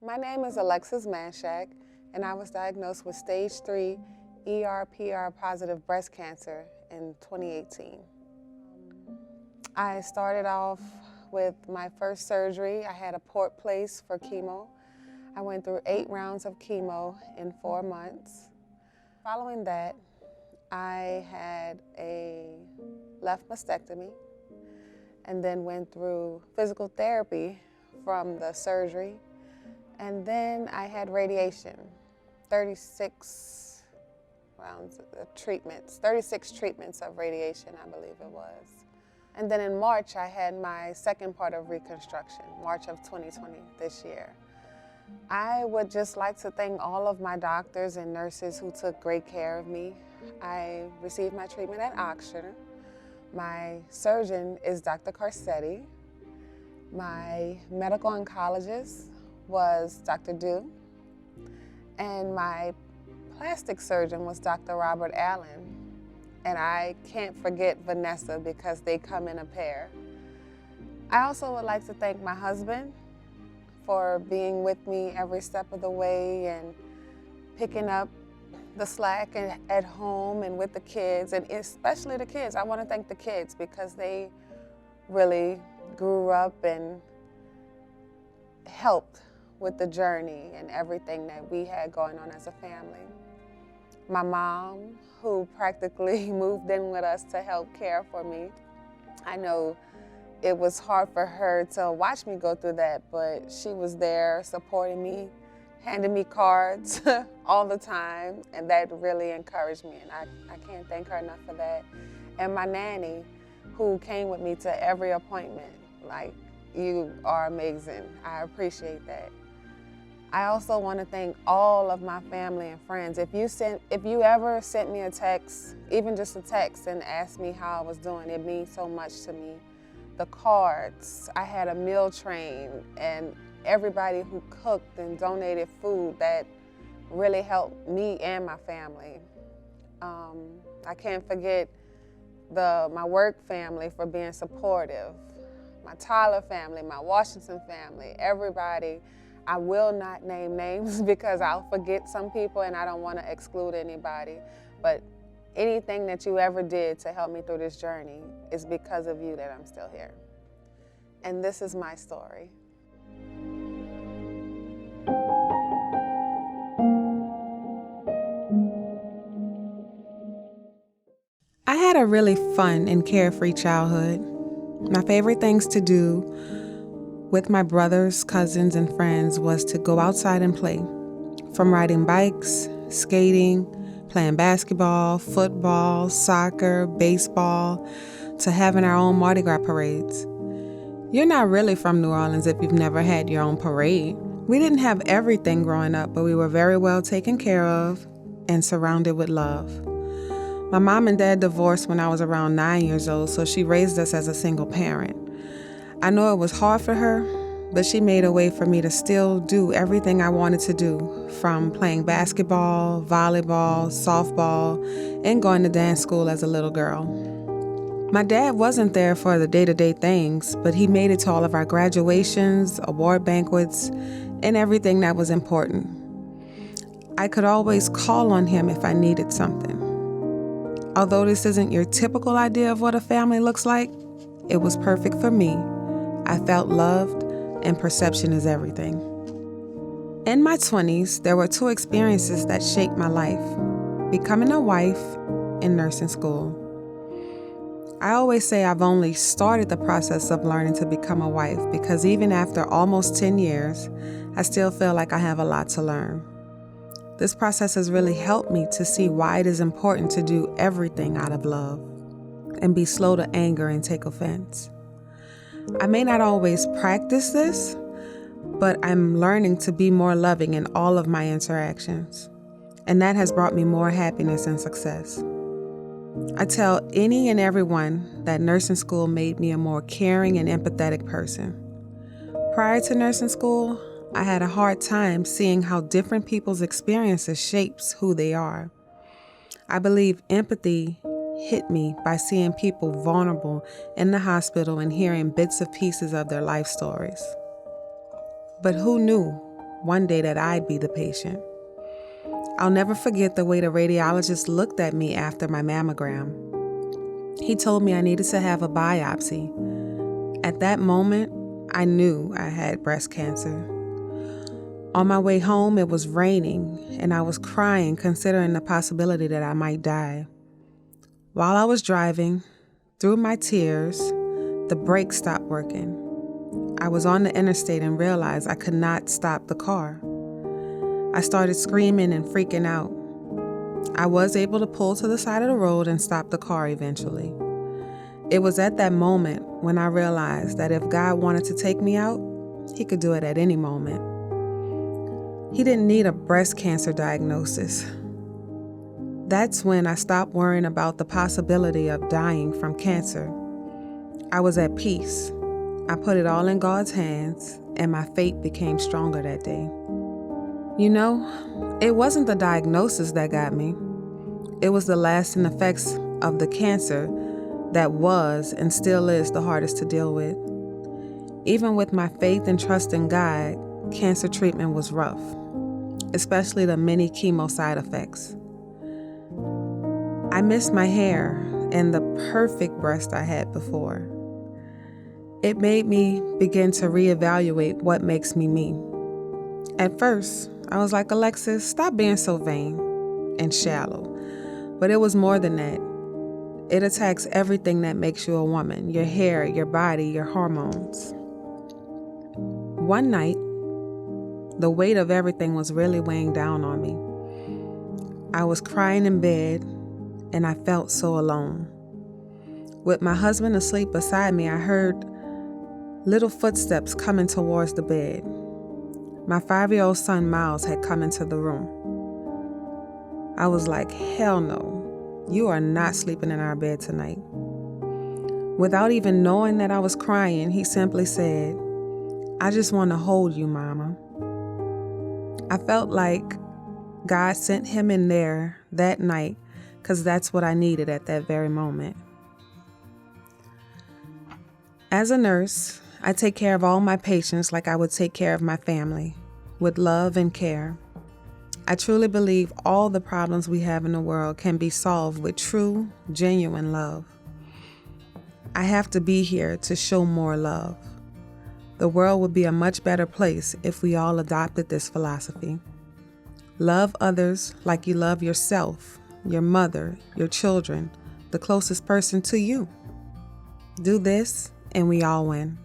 My name is Alexis Manshack, and I was diagnosed with stage 3 ER/PR positive breast cancer in 2018. I started off with my first surgery. I had a port place for chemo. I went through 8 rounds of chemo in 4 months. Following that, I had a left mastectomy and then went through physical therapy from the surgery. And then I had radiation, 36 rounds of treatments, 36 treatments of radiation, I believe it was. And then in March, I had my second part of reconstruction, March of 2020, this year. I would just like to thank all of my doctors and nurses who took great care of me. I received my treatment at Oxford. My surgeon is Dr. Carcetti. My medical oncologist was Dr. Dew. And my plastic surgeon was Dr. Robert Allen. And I can't forget Vanessa because they come in a pair. I also would like to thank my husband for being with me every step of the way and picking up the slack at home and with the kids, and especially the kids. I want to thank the kids because they really grew up and helped with the journey and everything that we had going on as a family. My mom, who practically moved in with us to help care for me. I know it was hard for her to watch me go through that, but she was there supporting me, handing me cards all the time, and that really encouraged me, and I can't thank her enough for that. And my nanny, who came with me to every appointment. Like, you are amazing. I appreciate that. I also want to thank all of my family and friends. If you ever sent me a text, even just a text, and asked me how I was doing, it means so much to me. The cards, I had a meal train, and everybody who cooked and donated food, that really helped me and my family. I can't forget my work family for being supportive, my Tyler family, my Washington family, everybody. I will not name names because I'll forget some people and I don't want to exclude anybody, but anything that you ever did to help me through this journey is because of you that I'm still here. And this is my story. I had a really fun and carefree childhood. My favorite things to do with my brothers, cousins, and friends was to go outside and play. From riding bikes, skating, playing basketball, football, soccer, baseball, to having our own Mardi Gras parades. You're not really from New Orleans if you've never had your own parade. We didn't have everything growing up, but we were very well taken care of and surrounded with love. My mom and dad divorced when I was around 9 years old, so she raised us as a single parent. I know it was hard for her, but she made a way for me to still do everything I wanted to do, from playing basketball, volleyball, softball, and going to dance school as a little girl. My dad wasn't there for the day-to-day things, but he made it to all of our graduations, award banquets, and everything that was important. I could always call on him if I needed something. Although this isn't your typical idea of what a family looks like, it was perfect for me. I felt loved, and perception is everything. In my 20s, there were 2 experiences that shaped my life: becoming a wife and nursing school. I always say I've only started the process of learning to become a wife because even after almost 10 years, I still feel like I have a lot to learn. This process has really helped me to see why it is important to do everything out of love and be slow to anger and take offense. I may not always practice this, but I'm learning to be more loving in all of my interactions, and that has brought me more happiness and success. I tell any and everyone that nursing school made me a more caring and empathetic person. Prior to nursing school, I had a hard time seeing how different people's experiences shapes who they are. I believe empathy hit me by seeing people vulnerable in the hospital and hearing bits of pieces of their life stories. But who knew one day that I'd be the patient. I'll never forget the way the radiologist looked at me after my mammogram. He told me I needed to have a biopsy. At that moment, I knew I had breast cancer. On my way home, it was raining, and I was crying considering the possibility that I might die. While I was driving, through my tears, the brakes stopped working. I was on the interstate and realized I could not stop the car. I started screaming and freaking out. I was able to pull to the side of the road and stop the car eventually. It was at that moment when I realized that if God wanted to take me out, He could do it at any moment. He didn't need a breast cancer diagnosis. That's when I stopped worrying about the possibility of dying from cancer. I was at peace. I put it all in God's hands, and my faith became stronger that day. You know, it wasn't the diagnosis that got me. It was the lasting effects of the cancer that was and still is the hardest to deal with. Even with my faith and trust in God, cancer treatment was rough, especially the many chemo side effects. I missed my hair and the perfect breast I had before. It made me begin to reevaluate what makes me me. At first, I was like, Alexis, stop being so vain and shallow. But it was more than that. It attacks everything that makes you a woman, your hair, your body, your hormones. One night, the weight of everything was really weighing down on me. I was crying in bed, and I felt so alone. With my husband asleep beside me, I heard little footsteps coming towards the bed. My 5-year-old son, Miles, had come into the room. I was like, hell no, you are not sleeping in our bed tonight. Without even knowing that I was crying, he simply said, I just want to hold you, Mama. I felt like God sent him in there that night because that's what I needed at that very moment. As a nurse, I take care of all my patients like I would take care of my family, with love and care. I truly believe all the problems we have in the world can be solved with true, genuine love. I have to be here to show more love. The world would be a much better place if we all adopted this philosophy. Love others like you love yourself, your mother, your children, the closest person to you. Do this, and we all win.